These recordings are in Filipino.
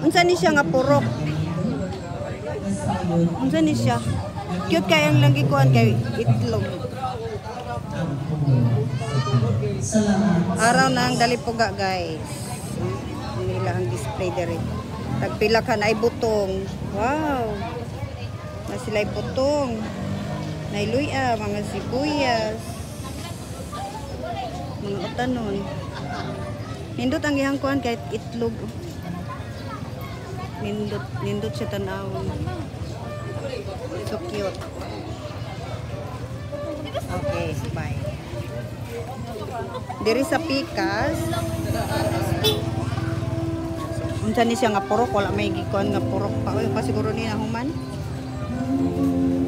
Unsa ni siya nga purok? Unsa ni siya? Cute kay ang lagi kuan kay itlog. Araw na ang dalipuga, guys. Nila ang display diri. Tagpila ka na ay butong. Wow. Na sila'y butong. Nailuya, mga sibuyas. Mga utanon. Nindot ang ihang kuan kahit itlog. Nindot siya tanawon. So cute. Okay, bye. Diri sa pikas. Unsa ni siya nga purok, wala may gikuan nga purok pa. Oy, pa siguro ni nahuman.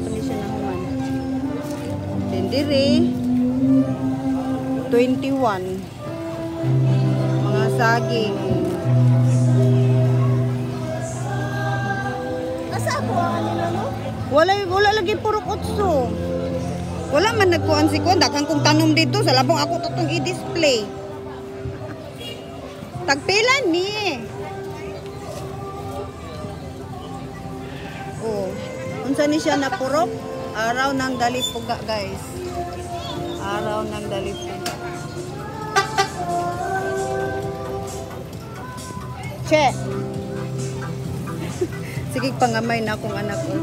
Unsa ni siya nahuman. Then diri 21. Mga saging. Asa ako ang nila no? Wala lagi purok utso. Wala man nagkuan si kuan, daghang kong tanom dito sa labong ako tutong i-display. Tagpila ni. Oh, unsa ni siya na purok? Araw ng dalipuga, guys. Araw ng dalipuga. Che. Sige pangamay na akong anak ko.